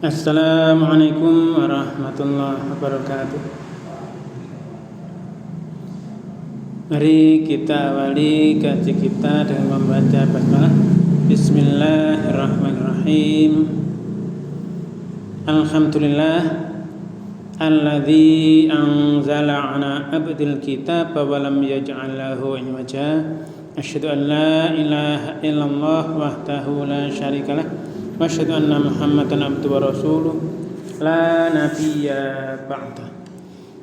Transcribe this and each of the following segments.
Assalamualaikum warahmatullahi wabarakatuh. Mari kita awali kaji kita dengan membaca basmalah. Bismillahirrahmanirrahim. Alhamdulillah alladzi anzala ala abdil kitab wa lam yaj'al lahu iwaja. Asyhadu an la ilaha illallah wahdahu la syarikalah wa asyhadu anna Muhammadan abduhu wa rasuluh la nabiyya ba'da.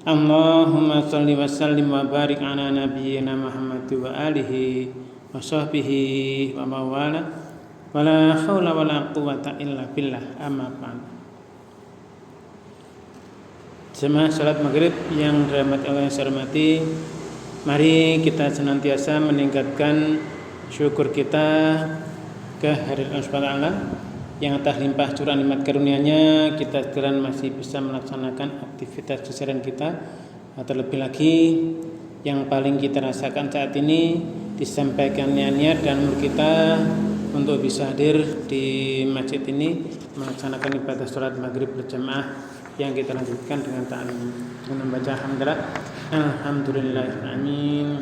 Allahumma shalli wa sallim wa barik ala nabiyyina Muhammad wa alihi wa sahbihi wa mawala wa la haula wa la quwwata illa billah, amma ba'd. Jemaah salat maghrib yang dirahmati Allah yang saya hormati, mari kita senantiasa meningkatkan syukur kita kehadirat Allah Subhanahu wa taala yang atas limpah curah nikmat karunia-Nya kita sekarang masih bisa melaksanakan aktivitas keseharian kita. Terlebih lagi yang paling kita rasakan saat ini disampaikannya niat dan umur kita untuk bisa hadir di masjid ini melaksanakan ibadah sholat maghrib berjamaah yang kita lanjutkan dengan ta'lim dengan membaca alhamdulillah, amin.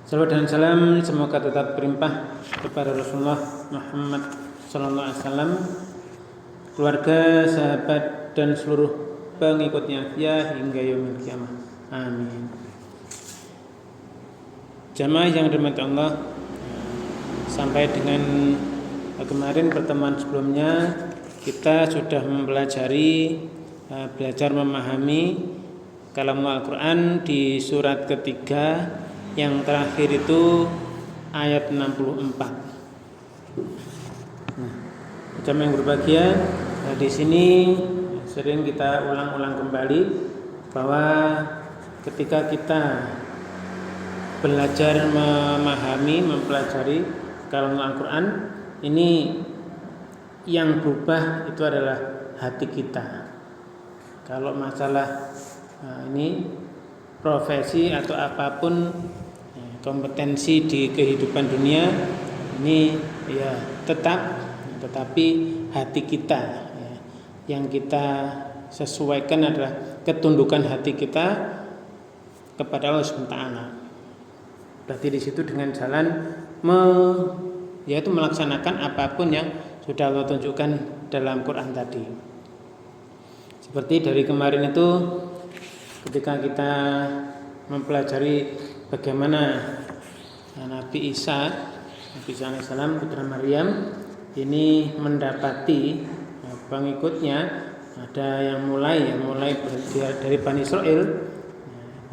Salawat dan salam semoga tetap berlimpah kepada Rasulullah Muhammad sallallahu alaihi wasallam, keluarga, sahabat dan seluruh pengikutnya ya hingga yaumil kiamah. Amin. Jamaah yang dirahmati Allah, sampai dengan kemarin pertemuan sebelumnya kita sudah mempelajari belajar memahami kalamul Al-Qur'an di surat ketiga yang terakhir itu ayat 64. Jamaah yang berbahagia, di sini sering kita ulang-ulang kembali bahwa ketika kita belajar memahami, mempelajari kalamul Al-Qur'an, ini yang berubah itu adalah hati kita. Kalau masalah ini profesi atau apapun kompetensi di kehidupan dunia ini ya tetapi hati kita yang kita sesuaikan adalah ketundukan hati kita kepada Allah SWT. Berarti di situ dengan jalan yaitu melaksanakan apapun yang sudah Allah tunjukkan dalam Quran tadi. Seperti dari kemarin itu ketika kita mempelajari bagaimana Nabi Isa alaihissalam putra Maryam ini mendapati pengikutnya, ada yang mulai dari Bani Israel.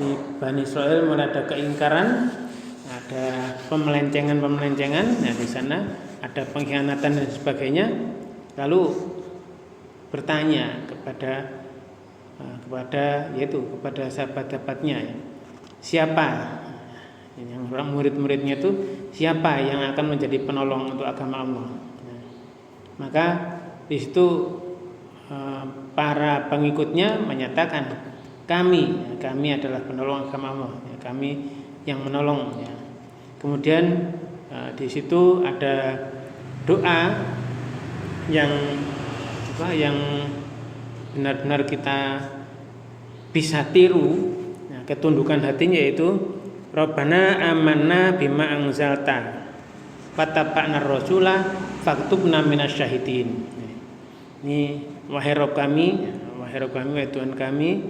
Di Bani Israel mulai ada keingkaran, ada pemelencengan. Nah, di sana ada pengkhianatan dan sebagainya. Lalu bertanya kepada sahabat-sahabatnya, siapa yang orang murid-muridnya itu, siapa yang akan menjadi penolong untuk agama Allah. Maka di situ para pengikutnya menyatakan kami adalah penolong agama Allah, kami yang menolong. Kemudian di situ ada doa yang benar-benar kita bisa tiru, ketundukan hatinya, yaitu Rabbana amanna bima anzalta fattaba'na ar-rasula faktubna minasyahidin. Ini wahai Rabb kami, wahai Tuhan kami,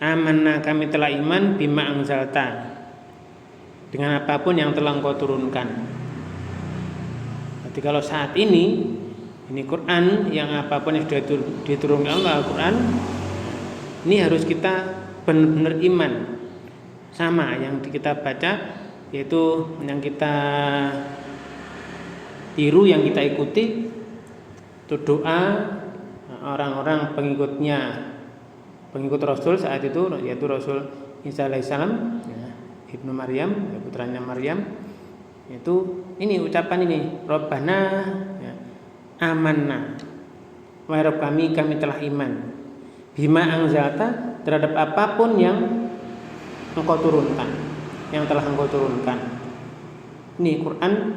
amanna kami telah iman bima anzalta dengan apapun yang telah Engkau turunkan. Jadi kalau saat ini Quran yang apapun yang sudah diturunkan Allah Al-Quran, ini harus kita benar-benar iman sama yang kita baca, yaitu yang kita tiru, yang kita ikuti itu doa orang-orang pengikut Rasul saat itu, yaitu Rasul Isa alaihissalam, Ibnu Maryam, putranya Maryam. Itu ini ucapan ini, Rabbana amanna, wahai Rabb kami telah iman bima anzalta, terhadap apapun yang Engkau turunkan, yang telah Engkau turunkan. Ini Quran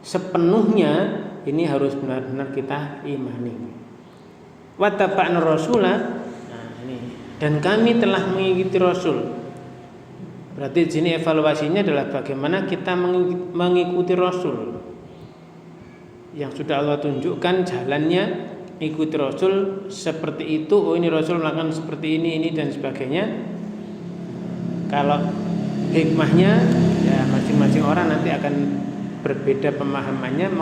sepenuhnya ini harus benar-benar kita imani. Wa taba'na rasula. Nah, ini. Dan kami telah mengikuti Rasul. Berarti di sini evaluasinya adalah bagaimana kita mengikuti Rasul. Yang sudah Allah tunjukkan jalannya, ikuti Rasul seperti itu. Oh, ini Rasul melakukan seperti ini dan sebagainya. Kalau hikmahnya ya masing-masing orang nanti akan berbeda pemahamannya.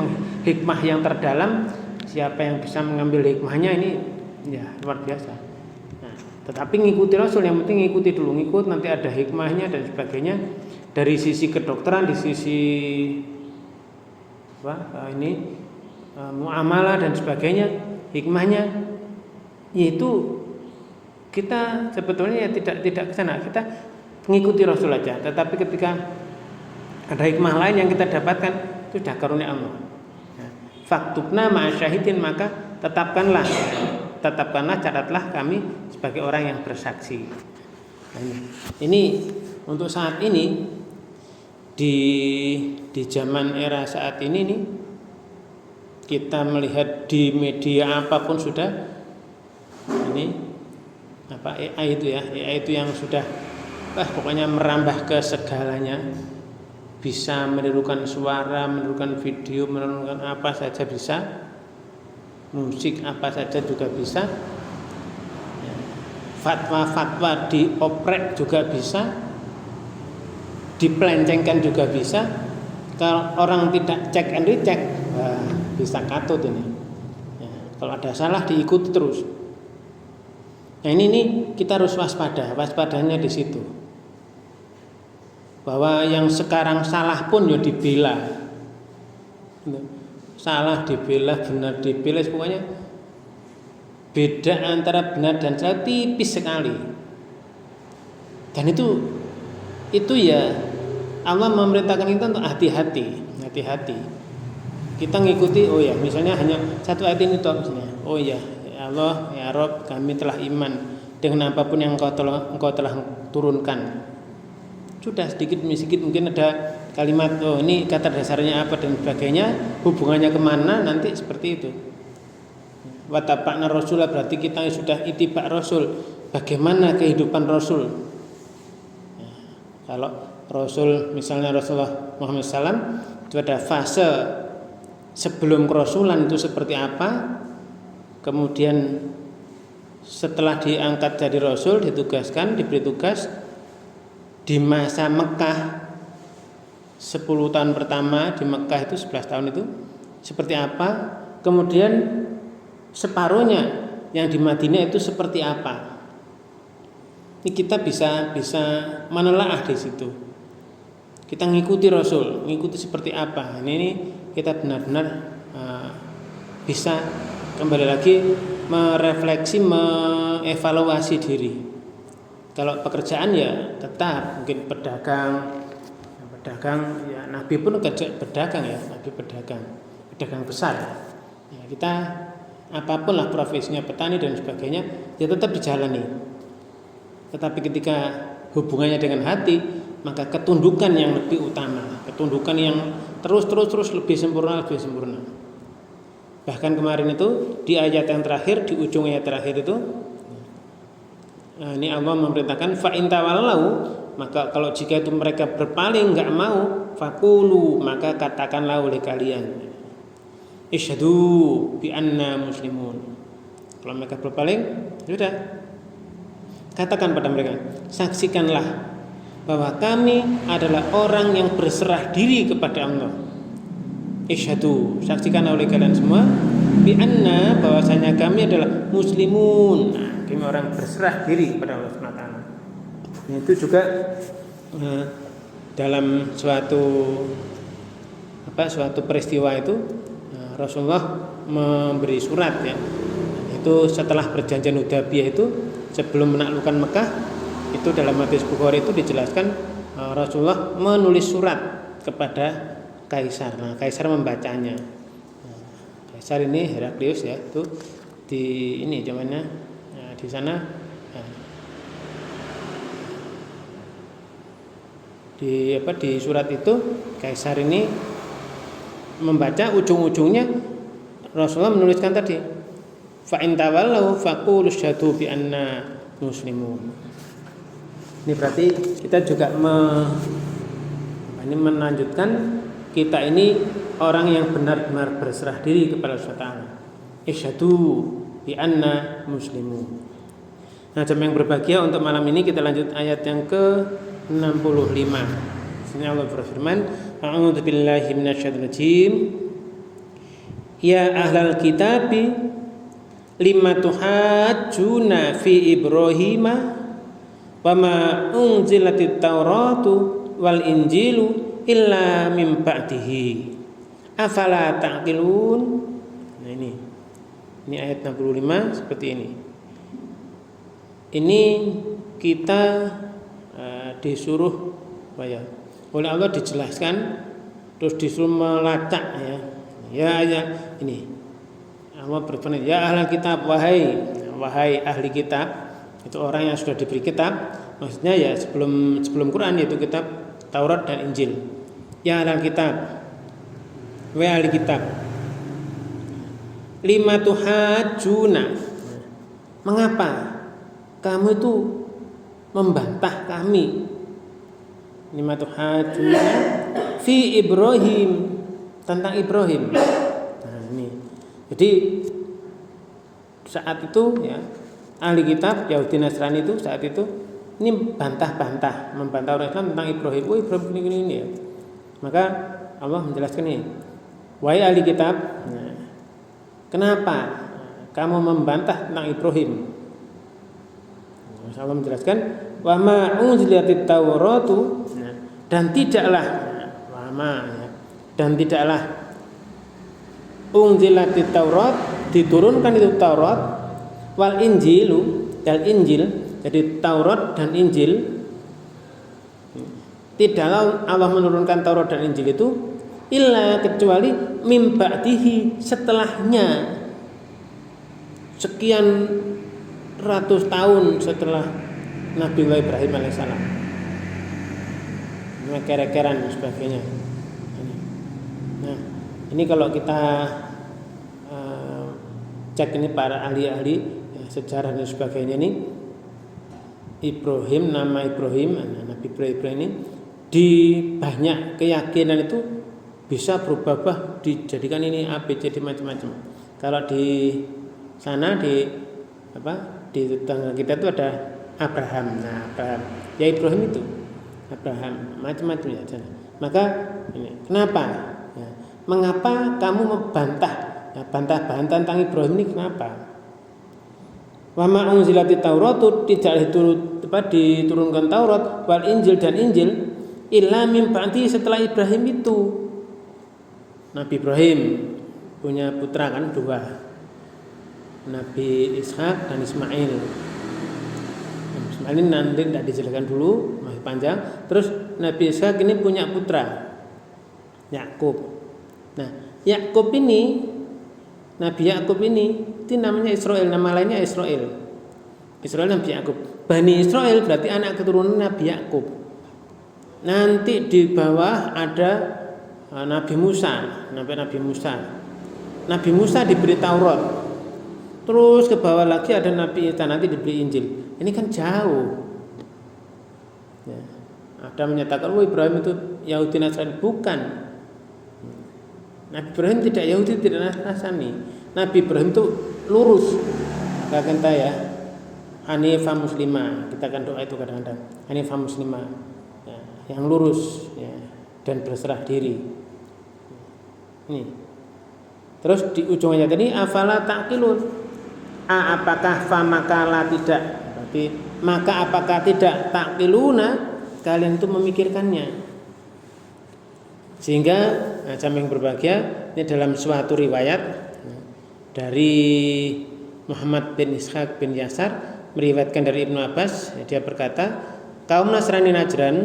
Hikmah yang terdalam, siapa yang bisa mengambil hikmahnya ini ya luar biasa. Tetapi ngikuti Rasul, yang penting ngikuti dulu, ngikut nanti ada hikmahnya dan sebagainya. Dari sisi kedokteran, di sisi muamalah dan sebagainya, hikmahnya yaitu kita sebetulnya ya tidak ke sana, kita mengikuti Rasul aja. Tetapi ketika ada hikmah lain yang kita dapatkan, itu sudah karunia Allah. Faktubna ma'asyahidin, maka tetapkanlah, catatlah kami sebagai orang yang bersaksi. Ini untuk saat ini di zaman era saat ini nih, kita melihat di media apapun sudah ini AI itu yang sudah pokoknya merambah ke segalanya, bisa menirukan suara, menirukan video, menirukan apa saja bisa, musik apa saja juga bisa. Fatwa dioprek juga bisa, dipelencengkan juga bisa. Kalau orang tidak cek and recheck, bisa katut ini. Kalau ada salah diikuti terus. Nah ini kita harus waspadanya di situ. Bahwa yang sekarang salah pun ya dibela. Salah dibela, benar dibela, pokoknya beda antara benar dan salah tipis sekali. Dan itu ya Allah memerintahkan kita untuk hati-hati. Kita ngikuti, oh ya, misalnya hanya satu ayat ini toh misalnya. Oh ya, ya Allah, ya Rabb, kami telah iman dengan apapun yang Engkau telah turunkan. Sudah sedikit demi sedikit mungkin ada kalimat, oh ini kata dasarnya apa dan sebagainya, hubungannya kemana, nanti seperti itu. Wataba'na rasulah, berarti kita sudah itibak Rasul. Bagaimana kehidupan Rasul? Kalau Rasul, misalnya Rasulullah Muhammad SAW, itu ada fase sebelum kerasulan itu seperti apa, kemudian setelah diangkat jadi Rasul, ditugaskan, diberi tugas di masa Mekah 10 tahun pertama di Mekah itu 11 tahun itu seperti apa, kemudian separuhnya yang di Madinah itu seperti apa. Ini kita bisa menelaah di situ. Kita ngikuti Rasul, ngikuti seperti apa. Ini kita benar-benar bisa kembali lagi merefleksi, mengevaluasi diri. Kalau pekerjaan ya tetap mungkin pedagang ya, Nabi pun kerja pedagang ya, Nabi pedagang besar. Ya, kita apapun lah profesinya, petani dan sebagainya, ya tetap dijalani. Tetapi ketika hubungannya dengan hati, maka ketundukan yang lebih utama, ketundukan yang terus lebih sempurna. Bahkan kemarin itu di ayat yang terakhir, di ujung ayat terakhir itu, ini Allah memerintahkan fa in tawallau, maka kalau jika itu mereka berpaling enggak mau, faqulu, maka katakanlah oleh kalian, isyhadu bi anna muslimun. Kalau mereka berpaling, sudah katakan pada mereka, saksikanlah bahwa kami adalah orang yang berserah diri kepada Allah. Isyhadu, saksikan oleh kalian semua, bi anna, bahwasanya kami adalah muslimun. Nah, kami orang berserah diri kepada Allah Subhanahu wa taala. Itu juga dalam suatu peristiwa itu Rasulullah memberi surat ya. Itu setelah perjanjian Hudaybiyah itu, sebelum menaklukkan Mekah, itu dalam hadis Bukhari itu dijelaskan Rasulullah menulis surat kepada Kaisar. Nah, Kaisar membacanya. Kaisar ini Heraklius ya, itu di ini zamannya di sana di surat itu Kaisar ini membaca, ujung-ujungnya Rasulullah menuliskan tadi fa in tawallau faqulu syahadu bi anna muslimun. Ini berarti kita juga melanjutkan kita ini orang yang benar-benar berserah diri kepada Allah Taala. Isyhadu bi anna muslimun. Nah, jemaah yang berbahagia, untuk malam ini kita lanjut ayat yang ke-65. Sini Allah berfirman, A'udzu billahi minasyaitonir rajim. Ya ahlal kitabi lima tuhajjuna fi Ibrahima wa ma unzilatit Tauratu wal Injilu illa min ba'dihi afala ta'qilun. Nah, ini ayat 65 seperti ini. Ini kita disuruh oleh Allah dijelaskan, terus disuruh melacak ya ini Allah berfirman, ya ahli kitab, wahai ahli kitab, itu orang yang sudah diberi kitab, maksudnya ya sebelum Quran, yaitu kitab Taurat dan Injil. Ya ahli kitab, wahai ahli kitab, lima tuhajjuna, mengapa kamu itu membantah kami? Lima tuhajjuna fi Ibrahim, tentang Ibrahim. Nah, ini. Jadi saat itu ya ahli kitab Yahudi Nasrani itu saat itu ini membantah orang Islam tentang Ibrahim. Oh, Ibrahim ini ya. Maka Allah menjelaskan ini. Wahai ahli kitab, kenapa kamu membantah tentang Ibrahim? Allah menjelaskan, wa ma unzilatit Tauratu, dan tidaklah unzilatit Taurat, diturunkan itu Taurat, wal Injilu dan Injil, jadi Taurat dan Injil, tidaklah Allah menurunkan Taurat dan Injil itu illa kecuali mim ba'dihi, setelahnya, sekian ratus tahun setelah Nabi Ibrahim alaihissalam, kera-keran dan sebagainya. Nah, ini kalau kita cek ini para ahli-ahli sejarah dan sebagainya, ini Ibrahim, nama Ibrahim, Nabi Ibrahim ini di banyak keyakinan itu bisa berubah dijadikan ini ABCD macam-macam. Kalau di sana di tetangga kita itu ada Abraham. Nah, Abraham, ya Ibrahim itu Abraham, macam-macam ya. Maka ini kenapa? Ya, mengapa kamu membantah? Ya, bantah-bantah tentang Ibrahim ini kenapa? Wa ma unzilatit Tauratu, tidak diturunkan Taurat, wal Injil dan Injil illa min ba'di, setelah Ibrahim itu. Nabi Ibrahim punya putra kan dua, Nabi Ishak dan Ismail. Ismail ini nanti tidak dijelaskan dulu, masih panjang. Terus Nabi Ishak ini punya putra Yakub. Nah, Yakub ini, Nabi Yakub ini itu namanya Israel, nama lainnya Israel. Israel Nabi Yakub. Bani Israel berarti anak keturunan Nabi Yakub. Nanti di bawah ada Nabi Musa, Nabi Musa. Nabi Musa diberi Taurat. Terus ke bawah lagi ada Nabi Isa, nanti diberi Injil. Ini kan jauh. Ya. Ada menyatakan, Ibrahim itu Yahudi Nasrani. Bukan. Nabi Ibrahim tidak Yahudi, tidak Nasrani. Nabi Ibrahim itu lurus. Katakan ya, Hanifah Muslimah. Kita akan doa itu kadang-kadang. Hanifah Muslimah, ya, yang lurus, ya, dan berserah diri. Ini. Terus di ujung ayat ini, afala ta'qilun. Apakah famakala tidak? Berarti maka apakah tidak ta'qiluna, kalian itu memikirkannya. Sehingga jamaah yang berbahagia, ini dalam suatu riwayat dari Muhammad bin Ishaq bin Yasar meriwayatkan dari Ibnu Abbas, dia berkata, kaum Nasrani Najran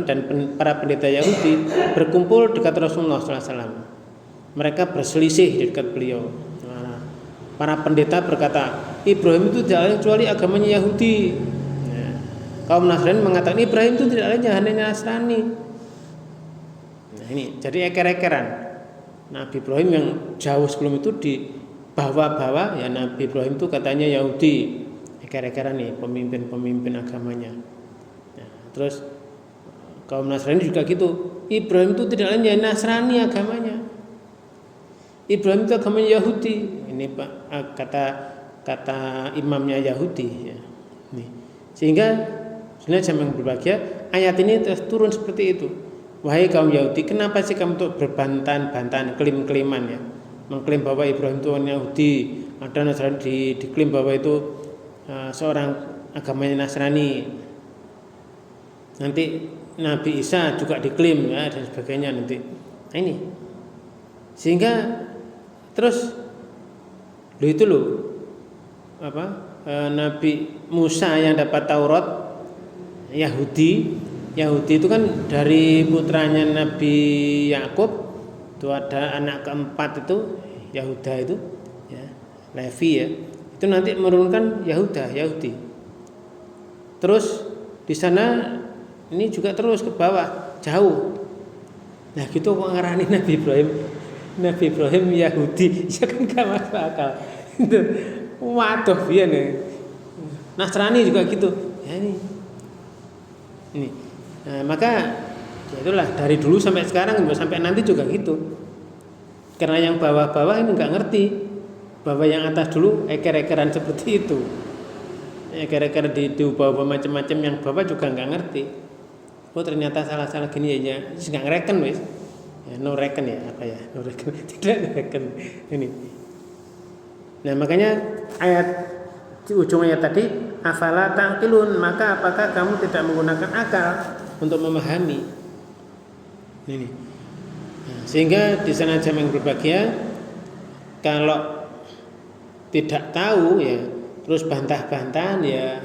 dan para pendeta Yahudi berkumpul dekat Rasulullah SAW. Mereka berselisih di dekat beliau. Para pendeta berkata, Ibrahim itu tidak lain kecuali agamanya Yahudi. Kaum Nasrani mengatakan Ibrahim itu tidak lain hanya Nasrani. Nah, ini jadi eker-ekeran. Nabi Ibrahim yang jauh sebelum itu bawa-bawa ya Nabi Ibrahim itu katanya Yahudi, eker-ekeran nih pemimpin agamanya. Nah, terus kaum Nasrani juga gitu. Ibrahim itu tidak lain ya Nasrani agamanya. Ibrahim itu agamanya Yahudi. Ini Pak kata imamnya Yahudi ya. Nih. Sehingga sebenarnya yang berbahagia ayat ini turun seperti itu. Wahai kaum Yahudi, kenapa sih kamu tuh berbantahan-bantahan, klaim-klaiman ya? Mengklaim bahwa Ibrahim itu orang Yahudi, ada Nasrani diklaim bahwa itu seorang agamanya Nasrani. Nanti Nabi Isa juga diklaim ya dan sebagainya nanti. Nah ini. Sehingga terus Nabi Musa yang dapat Taurat Yahudi itu kan dari putranya Nabi Yakub itu ada anak keempat itu Yahuda itu ya, Levi ya. Itu nanti menurunkan Yahudi. Terus di sana ini juga terus ke bawah jauh. Nah gitu kok ngarani Nabi Ibrahim Yahudi, ya kan gak masuk akal. Itu waduh ya nih. Nasrani juga gitu. Ya ini. Nah, maka ya itulah dari dulu sampai sekarang sampai nanti juga gitu. Karena yang bawah-bawah ini nggak ngerti bahwa yang atas dulu eker-ekeran seperti itu. Eker-eker diubah-ubah macam-macam, yang bawah juga nggak ngerti. Oh ternyata salah-salah gini ya, nggak ngereken wis. Ya, no reckon ya apa ya? No reckon. Tidak reckon ini. Nah, makanya ayat di ujung ayat tadi afala taqilun, maka apakah kamu tidak menggunakan akal untuk memahami ini. Nah, sehingga di sana jamaah yang berbahagia kalau tidak tahu ya terus bantah-bantahan ya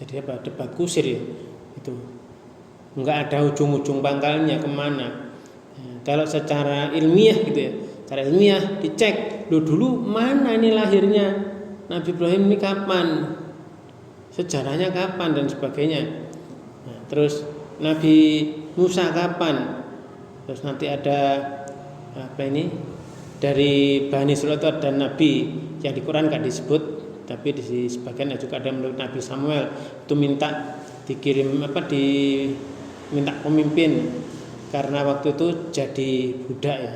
jadi apa, debat kusir ya itu enggak ada ujung-ujung pangkalnya kemana. Nah, kalau secara ilmiah gitu ya, secara ilmiah dicek dulu mana ini lahirnya Nabi Ibrahim ini kapan, sejarahnya kapan dan sebagainya. Nah, terus Nabi Musa kapan, terus nanti ada apa ini dari Bani Israil itu ada Nabi yang di Quran nggak disebut, tapi di sebagian juga ada menurut Nabi Samuel itu minta dikirim minta pemimpin karena waktu itu jadi budak ya,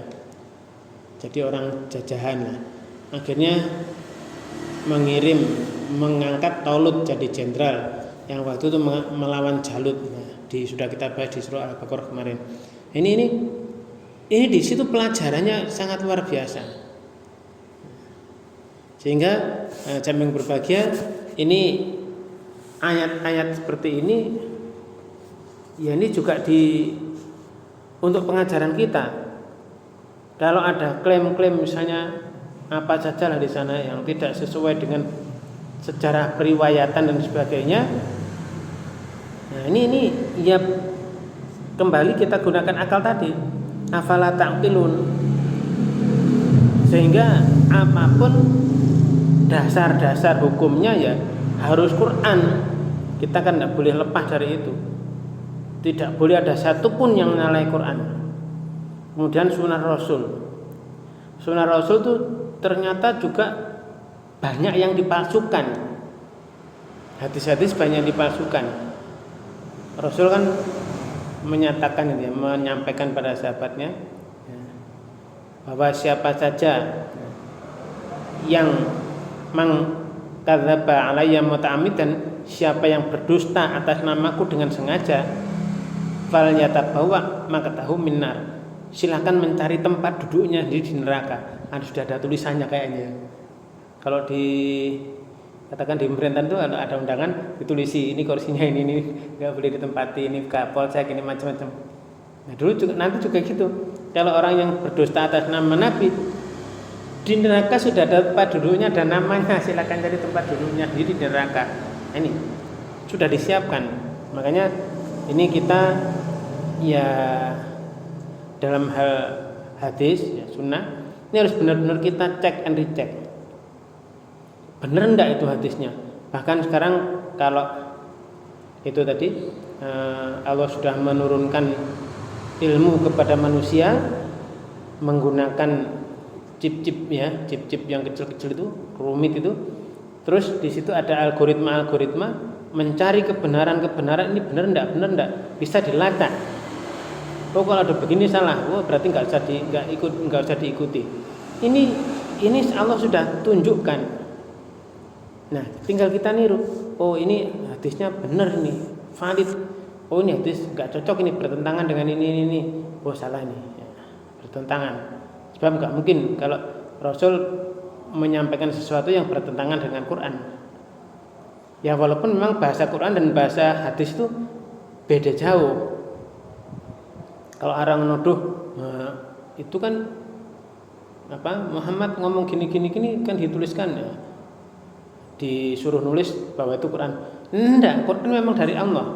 jadi orang jajahan lah. Akhirnya mengangkat Talut jadi jenderal yang waktu itu melawan Jalut. Nah, sudah kita bahas di surah Al-Baqarah kemarin. Ini di situ pelajarannya sangat luar biasa. Sehingga jamaah berbahagia ini ayat-ayat seperti ini ya ini juga untuk pengajaran kita. Kalau ada klaim-klaim misalnya apa saja lah di sana yang tidak sesuai dengan sejarah periwayatan dan sebagainya. Nah, ini ya kembali kita gunakan akal tadi. Afala ta'qilun. Sehingga apapun dasar-dasar hukumnya ya harus Quran. Kita kan tidak boleh lepas dari itu. Tidak boleh ada satupun yang menyalahi Quran. Kemudian sunnah Rasul. Sunnah Rasul itu ternyata juga banyak yang dipalsukan. Hadis-hadis banyak yang dipalsukan. Rasul kan menyatakan ini, menyampaikan pada sahabatnya bahwa siapa saja yang mengkadzdzaba alayya muta'ammidan, siapa yang berdusta atas namaku dengan sengaja, falyatabawwa maq'adahu minnar, silakan mencari tempat duduknya di neraka. Sudah ada tulisannya kayaknya. Kalau katakan di pemerintahan itu ada undangan ditulisi ini kursinya ini nggak boleh ditempati, ini polsek ini macam-macam. Nah dulu juga, nanti juga gitu. Kalau orang yang berdusta atas nama Nabi di neraka sudah ada tempat duduknya dan namanya, silakan cari tempat duduknya di neraka. Ini sudah disiapkan. Makanya ini kita ya dalam hal hadis ya sunnah ini harus benar-benar kita cek and recheck. Benar enggak itu hadisnya? Bahkan sekarang kalau itu tadi Allah sudah menurunkan ilmu kepada manusia menggunakan chip-chip ya, chip-chip yang kecil-kecil itu, rumit itu. Terus di situ ada algoritma mencari kebenaran ini benar enggak, bisa dilacak. Oh kalau ada begini salah, oh berarti enggak usah diikuti. Ini Allah sudah tunjukkan. Nah, tinggal kita niru. Oh ini hadisnya benar nih, valid. Oh ini hadis enggak cocok, ini bertentangan dengan ini. Oh salah ini, ya, bertentangan. Sebab enggak mungkin kalau Rasul menyampaikan sesuatu yang bertentangan dengan Quran. Ya walaupun memang bahasa Quran dan bahasa hadis itu beda jauh. Kalau orang menuduh, nah, itu kan Muhammad ngomong gini kan dituliskan ya. Disuruh nulis bahwa itu Quran. Enggak, Quran memang dari Allah.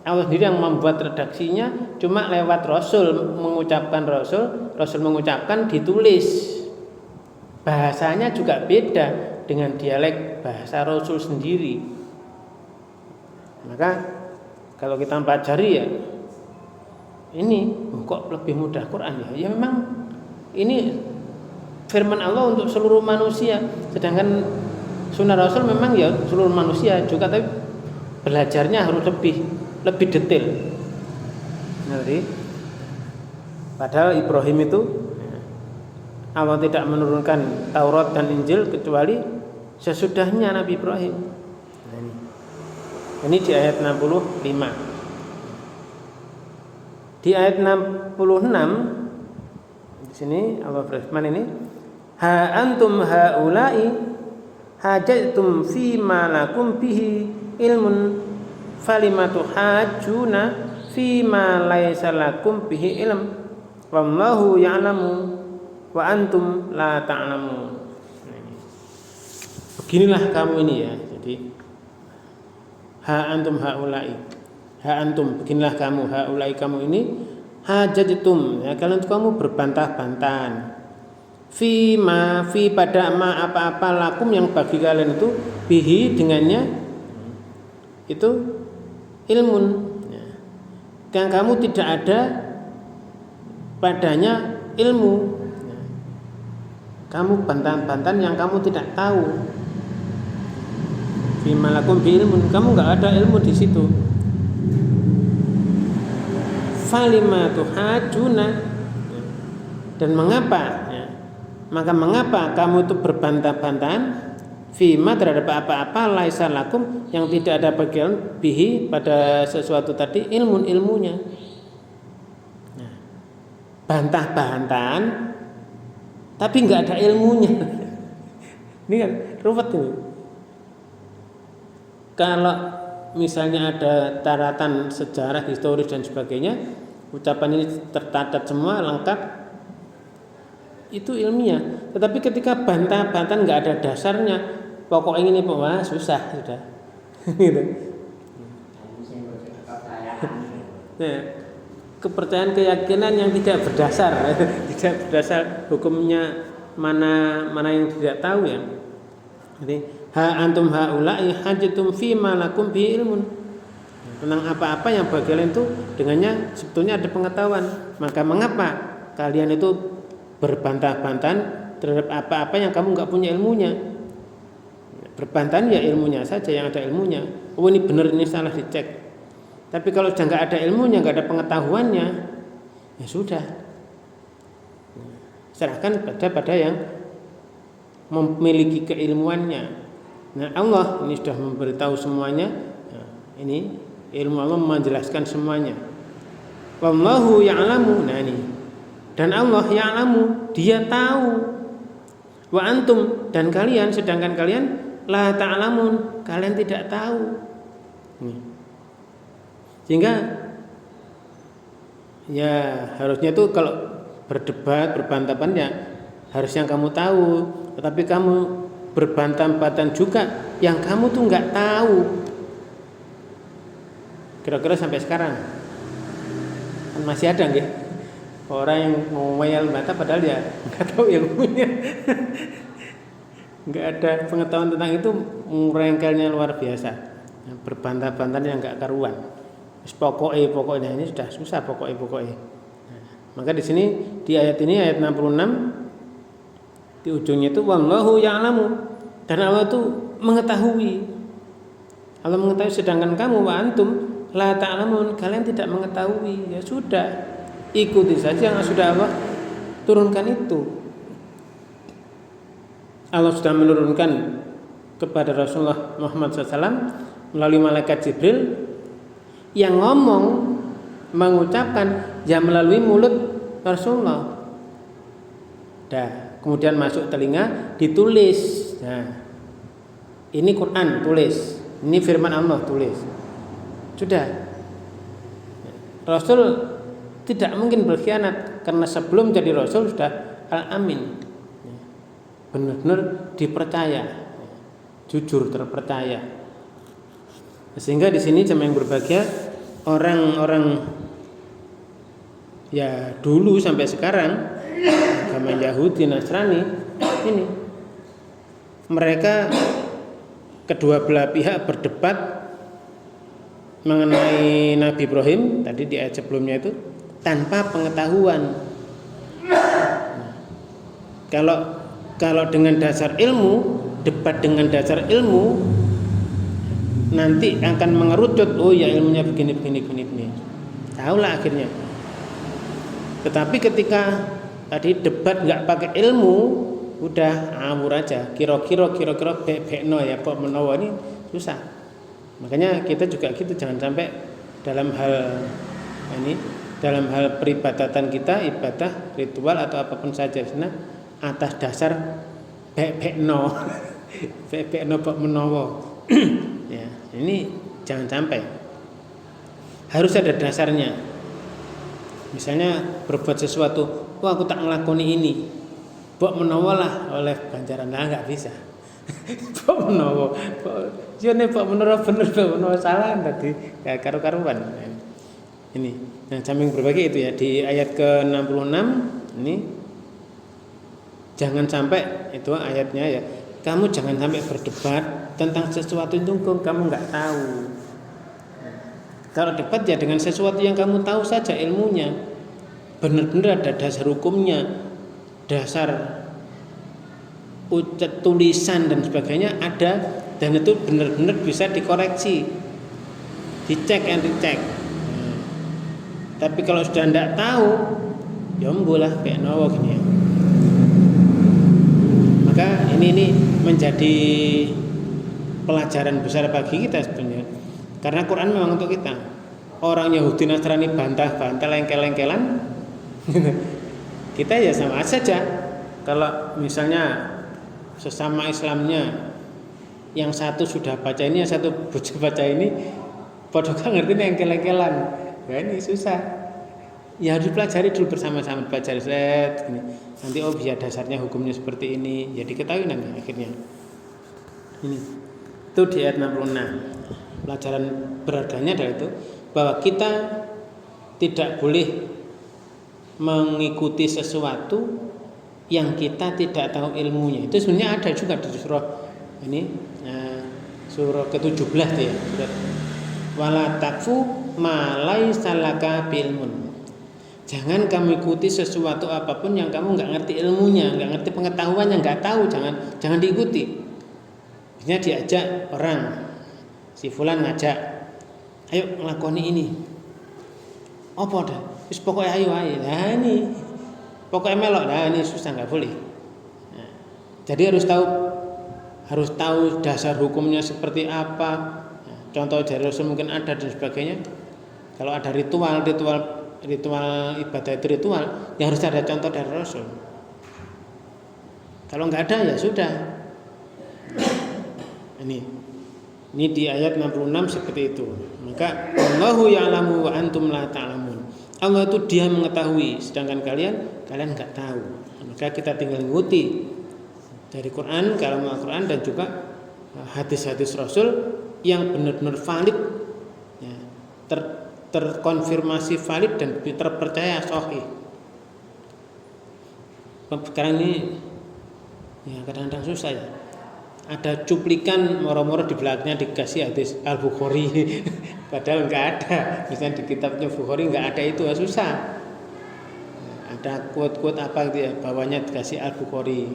Allah sendiri yang membuat redaksinya, cuma lewat Rasul mengucapkan ditulis. Bahasanya juga beda dengan dialek bahasa Rasul sendiri. Maka kalau kita pelajari ya, ini kok lebih mudah Quran ya. Ya memang ini firman Allah untuk seluruh manusia. Sedangkan sunnah Rasul memang ya seluruh manusia juga, tapi belajarnya harus lebih detail. Jadi padahal Ibrahim itu Allah tidak menurunkan Taurat dan Injil kecuali sesudahnya Nabi Ibrahim. Ini di ayat 65. Di ayat 66 di sini Allah berfirman ini, ha antum haula'i hajjatum fi ma lakum bihi ilmun falimatu hajjuna fi ma laisa lakum bihi ilm wallahu ya'lamu wa antum la ta'lamun. Beginilah kamu ini ya. Jadi ha antum haula'i, ha antum beginilah kamu, haula'i kamu ini, hajjatum ya, kalian itu kamu berbantah-bantahan fi pada ma apa-apa lakum yang bagi kalian itu bihi dengannya itu ilmun ya. Yang kamu tidak ada padanya ilmu ya. Kamu bantahan-bantahan yang kamu tidak tahu. Fi ma lakum bi ilmun, kamu enggak ada ilmu di situ. Falimatu hajuna, dan mengapa ya. Maka mengapa kamu itu berbantah-bantahan fima terhadap apa-apa laisa lakum yang tidak ada bagian bihi pada sesuatu tadi ilmunya. Nah, bantah-bantahan tapi enggak ada ilmunya. Ini kan ruwet ini. Kalau misalnya ada taratan sejarah, historis dan sebagainya, ucapan ini tercatat semua lengkap, itu ilmiah. Tetapi ketika bantah-bantahan nggak ada dasarnya, pokoknya ini wah susah sudah. Gitu. Nah, kepercayaan keyakinan yang tidak berdasar, tidak berdasar hukumnya mana yang tidak tahu ya. Jadi ha antum haula'i hajatum fi ma lakum bi ilmun. Tentang apa-apa yang bagi kalian itu dengannya sebetulnya ada pengetahuan. Maka mengapa kalian itu berbantah-bantahan terhadap apa-apa yang kamu enggak punya ilmunya? Berbantahan ya ilmunya saja yang ada ilmunya. Oh ini benar, ini salah, dicek. Tapi kalau sudah enggak ada ilmunya, enggak ada pengetahuannya, ya sudah. Serahkan pada yang memiliki keilmuannya. Nah Allah ini sudah memberitahu semuanya. Nah, ini ilmu Allah menjelaskan semuanya. Wallahu ya'lamu. Nah ini. Dan Allah ya'lamu, Dia tahu. Wa antum, dan kalian, sedangkan kalian la ta'lamun, kalian tidak tahu. Sehingga ya harusnya tuh kalau berdebat, berbantah-bantahan ya harus yang kamu tahu. Tetapi kamu berbantah-bantahan juga yang kamu tuh nggak tahu. Kira-kira sampai sekarang kan masih ada nggih orang yang ngomel bantah padahal ya nggak tahu ilmunya. Nggak ada pengetahuan tentang itu, merengkelnya luar biasa. Berbantah-bantahan yang nggak karuan. Pokoknya ini sudah susah pokoknya. Nah, maka di sini di ayat ini ayat 66 Di ujungnya itu wallahu ya'lamu, dan Allah itu mengetahui. Allah mengetahui, sedangkan kamu wa antum la ta'lamun, kalian tidak mengetahui. Ya sudah, ikuti saja yang sudah Allah turunkan itu. Allah sudah menurunkan kepada Rasulullah Muhammad SAW melalui malaikat Jibril, yang ngomong mengucapkan ya melalui mulut Rasulullah. Kemudian masuk telinga, ditulis. Nah, ini Quran tulis, ini firman Allah tulis. Sudah. Rasul tidak mungkin berkhianat, karena sebelum jadi Rasul sudah al-amin, benar-benar dipercaya, jujur, terpercaya. Sehingga di sini jemaah yang berbahagia, orang-orang ya dulu sampai sekarang, agama Yahudi, Nasrani ini, mereka kedua belah pihak berdebat mengenai Nabi Ibrahim tadi di ayat sebelumnya itu tanpa pengetahuan. Kalau dengan dasar ilmu, debat dengan dasar ilmu, nanti akan mengerucut, oh ya ilmunya begini. Tahulah akhirnya. Tetapi ketika tadi debat nggak pakai ilmu, udah ngawur aja, kira-kira bekno ya kok menawa, ini susah. Makanya kita juga gitu, jangan sampai dalam hal peribadatan kita, ibadah, ritual atau apapun saja, atas dasar bekno kok menawa. Ya, ini jangan sampai. Harus ada dasarnya. Misalnya berbuat sesuatu, aku tak ngelakoni ini, mbok menawa lah oleh ganjaran, lah nggak bisa. Mbok menawa, jane mbok menawa bener, mbok menawa salah, tadi karu-karuan. Ini, nah samping berbagi itu ya di ayat ke-66 ini, jangan sampai itu ayatnya ya. Kamu jangan sampai berdebat tentang sesuatu itu kamu nggak tahu. Kalau debat ya dengan sesuatu yang kamu tahu saja ilmunya, benar-benar ada dasar hukumnya, dasar ucat tulisan dan sebagainya ada, dan itu benar-benar bisa dikoreksi, dicek. Tapi kalau sudah tidak tahu, ya mbolah kayak nawa gini ya. Maka ini menjadi pelajaran besar bagi kita sebenarnya. Karena Quran memang untuk kita. Orang Yahudi Nasrani bantah-bantah lengkel-lengkelan, kita ya sama saja. Kalau misalnya sesama Islamnya, yang satu sudah baca ini, yang satu baca ini, padahal ngerti lengkel-lengkelan, ya ini susah. Ya harus dipelajari dulu bersama-sama, baca riset gini. Nanti biar dasarnya hukumnya seperti ini, ya diketahui nanti akhirnya. Ini itu di ayat 66. Pelajaran berharganya adalah itu, bahwa kita tidak boleh mengikuti sesuatu yang kita tidak tahu ilmunya. Itu sebenarnya ada juga di surah ini, surah ke-17 ya. Wala takfu ma laisa laka bi'ilmun. Jangan kamu ikuti sesuatu apapun yang kamu nggak ngerti ilmunya, nggak ngerti pengetahuannya, nggak tahu, jangan diikuti. Misalnya diajak orang, si fulan ngajak, ayo ngelakoni ini. Apa dah? Wis pokoknya ayo. Nah ini, pokoknya melok. Nah ini susah, nggak boleh. Nah, jadi harus tahu dasar hukumnya seperti apa. Nah, contoh dari Rasul mungkin ada dan sebagainya. Kalau ada ritual ibadah itu ritual, ya harus ada contoh dari Rasul. Kalau nggak ada ya sudah. Ini di ayat 66 seperti itu. Maka Allahu ya'lamu wa antum la ta'lamun. Allah itu Dia mengetahui, sedangkan kalian nggak tahu. Maka kita tinggal ngikuti dari Quran, kalam Al-Quran, dan juga hadis-hadis Rasul yang benar-benar valid, ya, terkonfirmasi valid dan terpercaya sahih. Sekarang ini ya kadang-kadang susah ya. Ada cuplikan moro-moro di belakangnya dikasih hadis Al-Bukhari, padahal nggak ada. Misalnya di kitabnya Bukhari nggak ada, itu susah. Ada quote-quote apa gitu ya, bawahnya dikasih Al-Bukhari.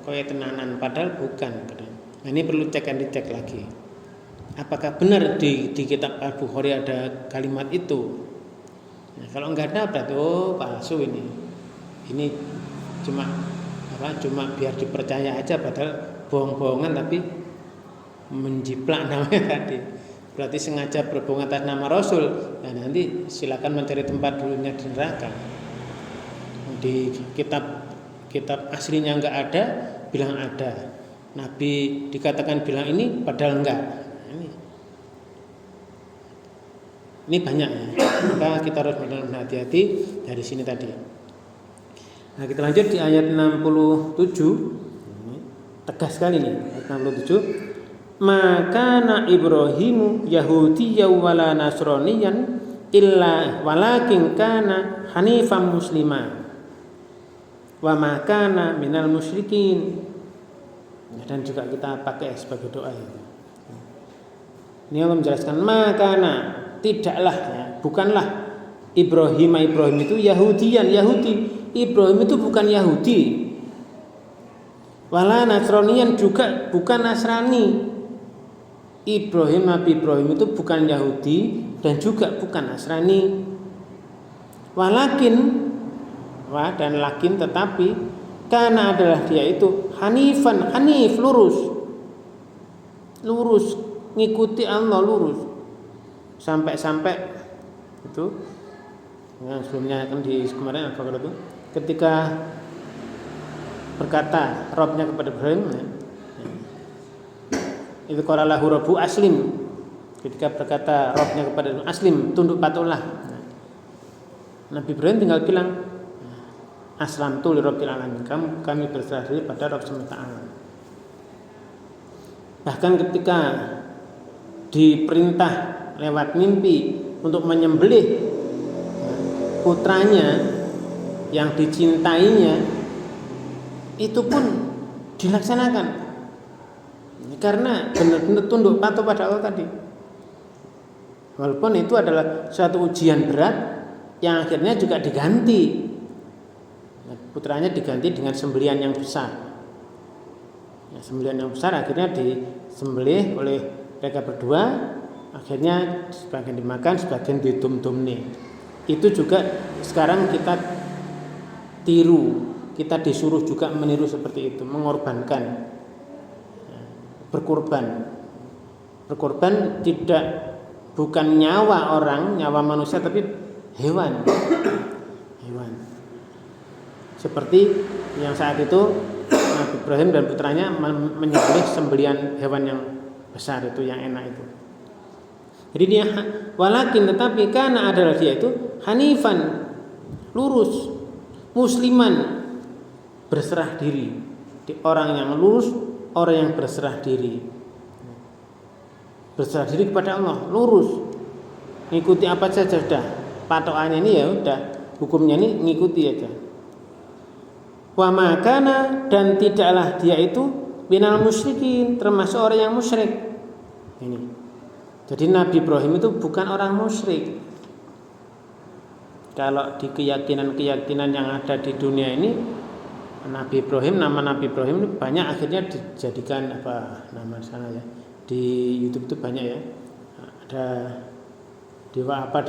koyo tenanan padahal bukan. Nah, ini perlu cek and dicek lagi. Apakah benar di kitab Al-Bukhari ada kalimat itu? Nah, kalau enggak ada berarti palsu ini. Ini cuma biar dipercaya aja padahal bohong-bohongan tapi menjiplak namanya tadi. Berarti sengaja berbohong atas nama Rasul. Nah, nanti silakan mencari tempat dulunya di neraka. Di kitab aslinya enggak ada, bilang ada. Nabi dikatakan bilang ini padahal enggak. Ini banyak ya. Maka kita harus hati-hati dari sini tadi. Nah, kita lanjut di ayat 67. Tegas sekali nih, ayat 67. Maka na Ibrahimu Yahudiyyan wala Nasraniyan illa walakin kana hanifan muslima wa ma kana minal musyrikin. Dan juga kita pakai sebagai doa itu. Ini Allah menjelaskan makana tidaklah ya, bukanlah Ibrahim itu Yahudian, Yahudi. Ibrahim itu bukan Yahudi. Wala Nasraniyan juga bukan Nasrani. Nabi Ibrahim itu bukan Yahudi dan juga bukan Nasrani. Walakin dan lakin tetapi karena adalah dia itu hanif lurus ngikuti Allah lurus sampai itu yang sebelumnya kan di kemarin apa itu ketika berkata Robnya kepada Ibrahim itu qala lahu rabbu aslim, ketika berkata Robnya kepada aslim tunduk patuhlah. Nabi Ibrahim tinggal bilang aslamtu li rabbil alamin, kami berserah diri pada Rabb semesta alam. Bahkan ketika diperintah lewat mimpi untuk menyembelih putranya yang dicintainya, itu pun dilaksanakan karena benar-benar tunduk patuh pada Allah tadi. Walaupun itu adalah suatu ujian berat yang akhirnya juga diganti, putranya diganti dengan sembelihan yang besar. Ya, sembelihan yang besar akhirnya disembelih oleh mereka berdua, akhirnya sebagian dimakan, sebagian ditum-tumne. Itu juga sekarang kita tiru, kita disuruh juga meniru seperti itu, mengorbankan, berkorban tidak bukan nyawa orang, nyawa manusia, tapi hewan. Seperti yang saat itu Nabi Ibrahim dan putranya menyembelih sembelihan hewan yang besar itu, yang enak itu. Jadi dia walakin tetapi karena adalah dia itu hanifan, lurus, musliman, berserah diri. Orang yang lurus, orang yang berserah diri. Berserah diri kepada Allah, lurus. Ngikuti apa saja sudah. Patokannya ini ya udah, hukumnya ini ngikuti aja. Wa makana dan tidaklah dia itu binal musyrikin, termasuk orang yang musyrik. Ini. Jadi Nabi Ibrahim itu bukan orang musyrik. Kalau di keyakinan-keyakinan yang ada di dunia ini, Nabi Ibrahim, nama Nabi Ibrahim ini banyak akhirnya dijadikan apa nama sana ya. Di YouTube itu banyak ya. Ada dewa apa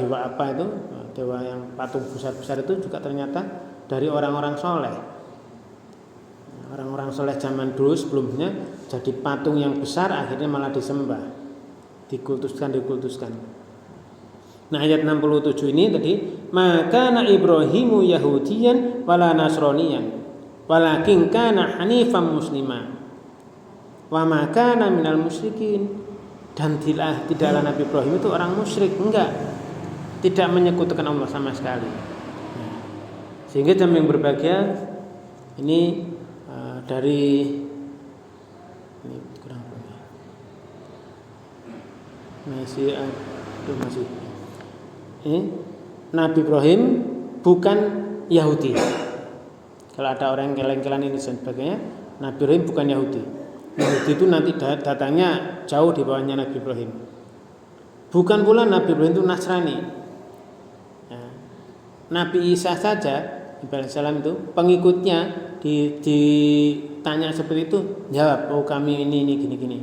itu, dewa yang patung besar-besar itu juga ternyata dari orang-orang soleh. Orang-orang soleh zaman dulu sebelumnya jadi patung yang besar akhirnya malah disembah, dikultuskan. Nah ayat 67 ini tadi maka na Ibrahimu Yahudiyan wala Nasraniyan walakin kana hanifan muslima wa ma kana minal musyrikin, dan tidaklah Nabi Ibrahim itu orang musyrik, enggak, tidak menyekutukan Allah sama sekali. Sehingga jamaah yang berbahagia ini dari ini kurang masih Nabi Ibrahim bukan Yahudi. Kalau ada orang yang keleng-kelan ini dan sebagainya, Nabi Ibrahim bukan Yahudi. Yahudi itu nanti datangnya jauh di bawahnya Nabi Ibrahim. Bukan pula Nabi Ibrahim itu Nasrani. Nah, Nabi Isa saja Ibrahim salam itu pengikutnya ditanya seperti itu, jawab, oh kami ini gini.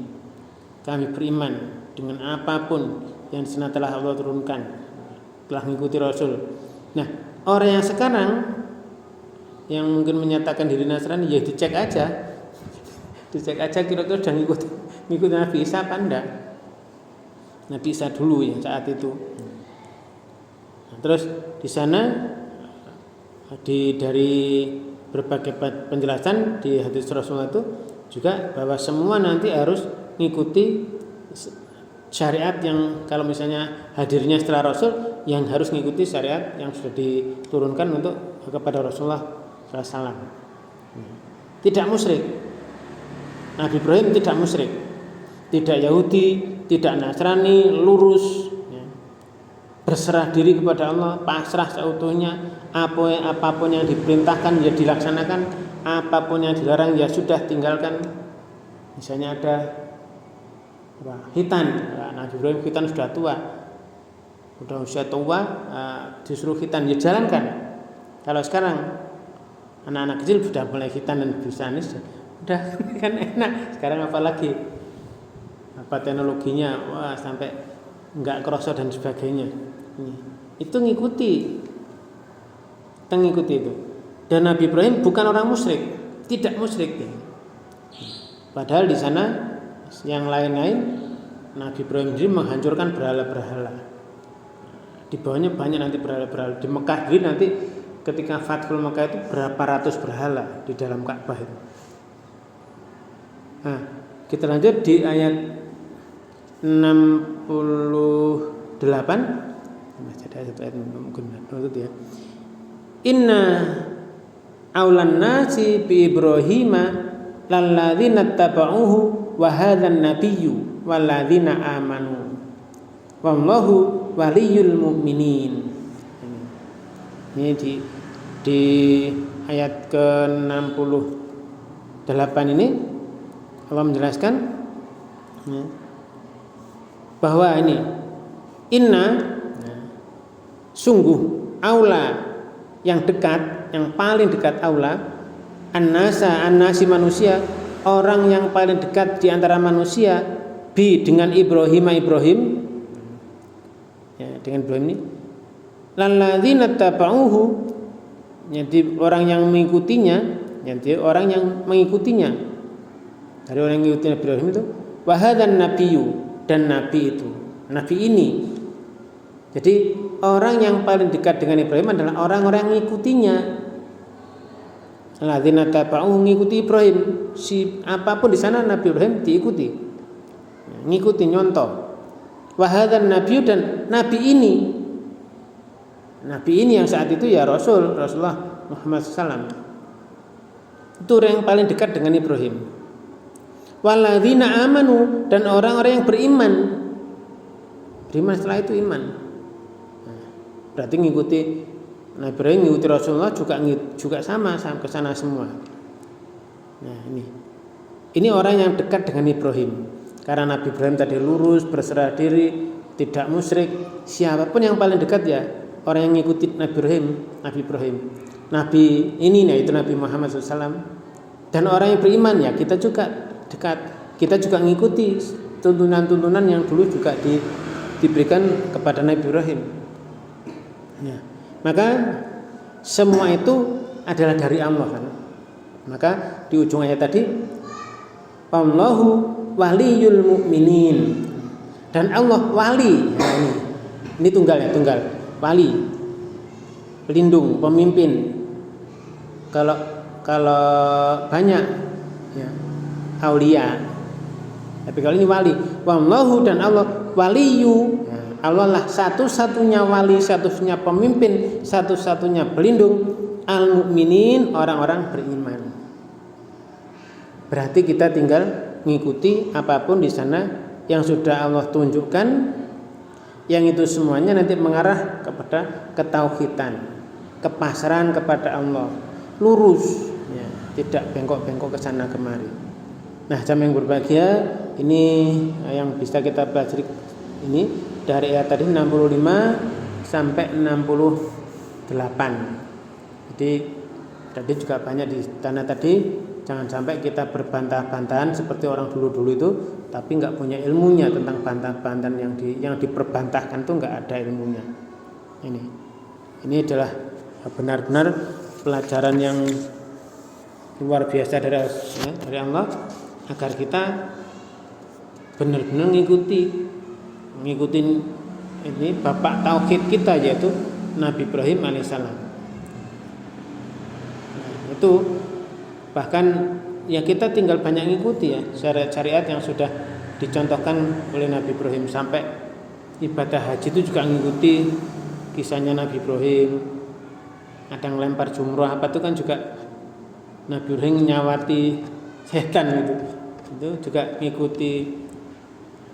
Kami beriman dengan apapun yang telah Allah turunkan, telah mengikuti Rasul. Nah, orang yang sekarang yang mungkin menyatakan diri Nasrani, ya dicek aja kira-kira sudah ngikut Nabi Isa apa enggak. Nabi Isa dulu yang saat itu. Nah, terus di sana dari berbagai penjelasan di hadis Rasulullah itu juga bahwa semua nanti harus mengikuti syariat yang kalau misalnya hadirnya setelah Rasul, yang harus mengikuti syariat yang sudah diturunkan untuk kepada Rasulullah SAW. Tidak musyrik. Nabi Ibrahim tidak musyrik, tidak Yahudi, tidak Nasrani, lurus, berserah diri kepada Allah, pasrah seutuhnya, apapun yang diperintahkan ya dilaksanakan, apapun yang dilarang ya sudah tinggalkan. Misalnya ada hitan, Nabi Ibrahim hitan sudah tua, usia tua, disuruh hitan ya jalankan. Kalau sekarang anak-anak kecil sudah mulai hitan dan bisa nis, udah kan enak. Sekarang apalagi teknologinya, wah sampai enggak kerasa dan sebagainya. Itu ngikuti itu. Dan Nabi Ibrahim bukan orang musyrik, tidak musyrik. Padahal di sana yang lain-lain Nabi Ibrahim sendiri menghancurkan berhala-berhala. Di bawahnya banyak nanti berhala-berhala. Di Mekah sendiri nanti ketika Fathul Mekah itu berapa ratus berhala di dalam Ka'bah itu. Nah, kita lanjut di ayat 68. Jadi ayat mungkin itu ya. Inna aulan nasi bi Ibrahima lalladzina tabauhu wa hadzan nabiyyu walladzina amanu wallahu waliyul mu'minin. Ini di ayat ke-68 ini Allah menjelaskan bahwa ini inna sungguh aula yang dekat, yang paling dekat aula annasi manusia, orang yang paling dekat di antara manusia dengan Ibrahim ya, dengan Ibrahim ini lalladzina tabauhu, jadi orang yang mengikutinya, jadi orang yang mengikutinya dari orang yang mengikuti Ibrahim itu wa hadzan nabiyyu, dan nabi itu, nabi ini. Jadi orang yang paling dekat dengan Ibrahim adalah orang-orang yang mengikutinya. Alladzina tabauhu, mengikuti Ibrahim, si apapun di sana Nabi Ibrahim diikuti, ngikuti, nyontoh. Wa hadzan nabiyyu, dan nabi ini yang saat itu ya Rasulullah Muhammad SAW, itu orang yang paling dekat dengan Ibrahim. Walladzina amanu, dan orang-orang yang beriman setelah itu iman. Berarti ngikuti Nabi Ibrahim, ngikuti Rasulullah juga sama ke sana semua. Nah, ini orang yang dekat dengan Ibrahim. Karena Nabi Ibrahim tadi lurus, berserah diri, tidak musyrik. Siapapun yang paling dekat ya orang yang ngikuti Nabi Ibrahim. Nabi ini yaitu Nabi Muhammad SAW. Dan orang yang beriman ya kita juga dekat. Kita juga ngikuti tuntunan-tuntunan yang dulu juga diberikan kepada Nabi Ibrahim. Ya. Maka semua itu adalah dari Allah kan. Maka di ujung ayat tadi Allahu waliyul mu'minin, dan Allah wali. Nah, ini tunggal wali, pelindung, pemimpin. Kalau banyak ya aulia, tapi kalau ini wali. Wallahu, dan Allah waliyu. Allah lah satu-satunya wali, satu-satunya pemimpin, satu-satunya pelindung al-mu'minin, orang-orang beriman. Berarti kita tinggal mengikuti apapun di sana yang sudah Allah tunjukkan, yang itu semuanya nanti mengarah kepada ketauhidan, kepasrahan kepada Allah, lurus, ya, tidak bengkok-bengkok ke sana kemari. Nah, jamaah yang berbahagia, ini yang bisa kita pelajari ini dari ayat tadi 65 sampai 68. Jadi tadi juga banyak di tanah tadi jangan sampai kita berbantah-bantahan seperti orang dulu-dulu itu, tapi nggak punya ilmunya tentang bantah-bantahan yang diperbantahkan itu nggak ada ilmunya. Ini adalah benar-benar pelajaran yang luar biasa dari Allah agar kita benar-benar ngikutin ini bapak tauhid kita, yaitu Nabi Ibrahim alaihissalam. Itu bahkan ya kita tinggal banyak ngikuti ya syariat-syariat yang sudah dicontohkan oleh Nabi Ibrahim. Sampai ibadah haji itu juga ngikuti kisahnya Nabi Ibrahim. Ada yang lempar jumroh apa itu kan juga Nabi Ibrahim nyawati setan gitu. Itu juga ngikuti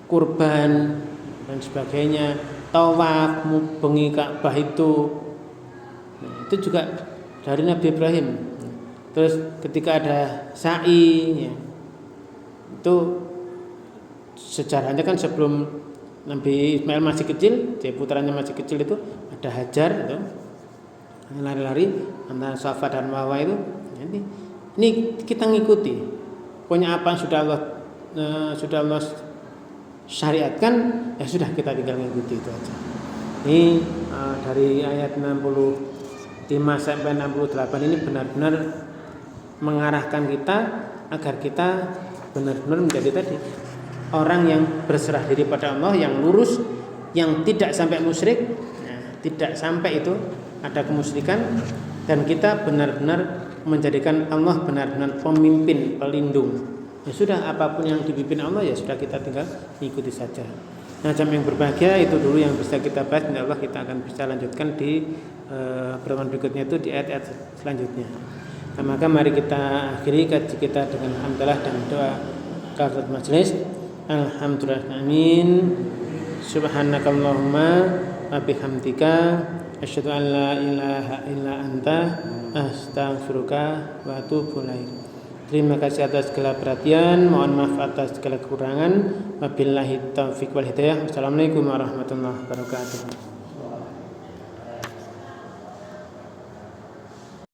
kurban dan sebagainya, tawaf mubengi Ka'bah itu juga dari Nabi Ibrahim. Terus ketika ada sa'i ya, itu sejarahnya kan sebelum Nabi Ismail masih kecil, jadi putranya masih kecil itu ada Hajar itu lari-lari antara Safa dan Marwah itu. Jadi ini kita ngikuti. Pokoknya apa yang sudah Allah syariatkan, ya sudah kita tinggal ngikuti itu aja. Ini dari ayat 65 sampai 68 ini benar-benar mengarahkan kita agar kita benar-benar menjadi tadi orang yang berserah diri pada Allah, yang lurus, yang tidak sampai musyrik, tidak sampai itu ada kemusyrikan, dan kita benar-benar menjadikan Allah benar-benar pemimpin, pelindung. Ya sudah, apapun yang dipimpin Allah ya sudah kita tinggal ikuti saja. Nah, jam yang berbahagia itu dulu yang bisa kita bahas. Insyaallah kita akan bisa lanjutkan di pertemuan berikutnya, itu di ayat-ayat selanjutnya. Nah, maka mari kita akhiri kaji kita dengan hamdalah dan doa kafaratul majelis. Alhamdulillah, amin. Subhanakallahumma wa bihamdika asyhadu an la ilaha illa anta astaghfiruka wa atubu ilaik. Terima kasih atas segala perhatian, mohon maaf atas segala kekurangan. Wabillahi taufiq wal hidayah. Wassalamualaikum warahmatullahi wabarakatuh.